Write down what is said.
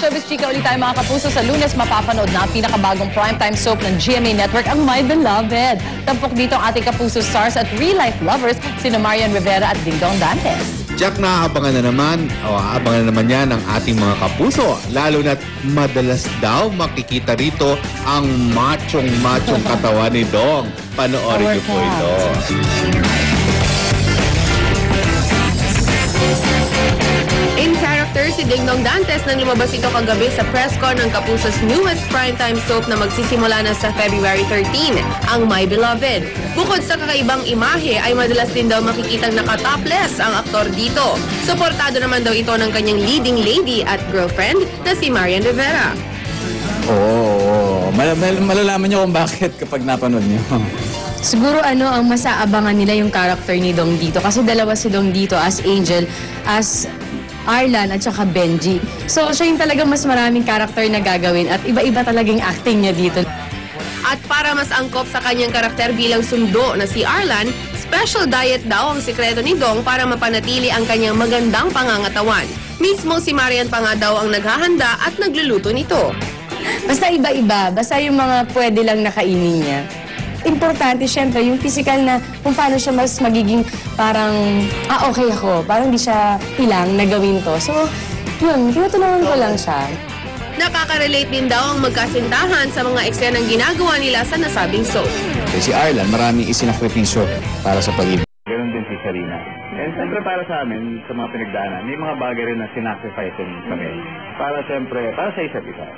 Showbiz Chika ulit tayo mga kapuso. Sa Lunes, mapapanood na ang pinakabagong primetime soap ng GMA Network, ang My Beloved. Tampok dito ang ating kapuso stars at real-life lovers, sina Marian Rivera at Dingdong Dantes. Jack, aabangan na naman yan ng ating mga kapuso. Lalo na't madalas daw makikita rito ang machong katawan ni Dong. Panoorin niyo po ito. In character, si Dingdong Dantes nang lumabas ito kagabi sa press con ng Kapuso's newest primetime soap na magsisimula na sa February 13, ang My Beloved. Bukod sa kakaibang imahe, ay madalas din daw makikitang naka-topless ang aktor dito. Suportado naman daw ito ng kanyang leading lady at girlfriend na si Marian Rivera. Oo. Malalaman niyo kung bakit kapag napanood niyo. Siguro ang masaabangan nila yung character ni Dong dito. Kasi dalawa si Dong dito as Angel, as Arlan at saka Benji. So siya yung talagang mas maraming character na gagawin at iba-iba talagang acting niya dito. At para mas angkop sa kanyang karakter bilang sundo na si Arlan, special diet daw ang sikreto ni Dong para mapanatili ang kanyang magandang pangangatawan. Mismo si Marian pa nga daw ang naghahanda at nagluluto nito. Basta iba-iba, basta yung mga pwede lang nakainin niya. Importante, syempre, yung physical na kung paano siya mas magiging parang, okay ako. Parang di siya ilang na gawin to. So, yun, tinutulungan ko lang siya. Nakaka-relate din daw ang magkasintahan sa mga eksenang ginagawa nila sa nasabing soap. Si Arlan, maraming isinakripisyo para sa pag-ibig. Ganon din si Sarina. And siyempre para sa amin, sa mga pinagdaanan, may mga bagay rin na sinacrifice kami. Para siyempre, para sa isa't isa.